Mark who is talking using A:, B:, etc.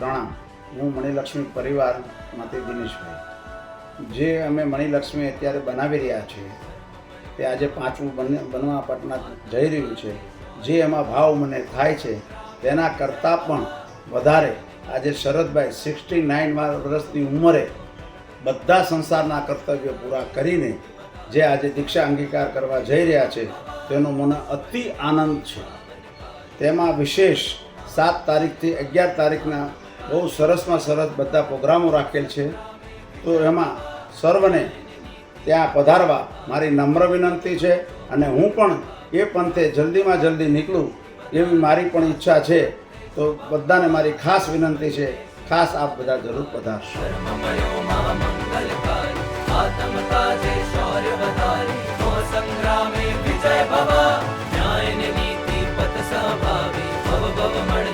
A: પ્રણામ। હું મણિલક્ષ્મી પરિવારમાંથી દિનેશભાઈ। જે અમે મણિલક્ષ્મી અત્યારે બનાવી રહ્યા છીએ તે આજે 5મું બનવા પટના જઈ રહ્યું છે। જે એમાં ભાવ મને થાય છે તેના કરતાં પણ વધારે આજે શરદભાઈ 69 વર્ષની ઉંમરે બધા સંસારના કર્તવ્યો પૂરા કરીને જે આજે દીક્ષા અંગીકાર કરવા જઈ રહ્યા છે તેનો મને અતિ આનંદ છે। તેમાં વિશેષ 7 તારીખથી 11 તારીખના બહુ સરસમાં સરસ બધા પ્રોગ્રામો રાખેલ છે। તો એમાં સર્વને ત્યાં પધારવા મારી નમ્ર વિનંતી છે અને હું પણ એ પંથે જલ્દીમાં જલ્દી નીકળું એવી મારી પણ ઈચ્છા છે। તો બધાને મારી ખાસ વિનંતી છે, ખાસ આપ બધા જરૂર પધારશો।
B: संग्रामे विजय भव न्याय नीति पथ सहभागी भव भव मण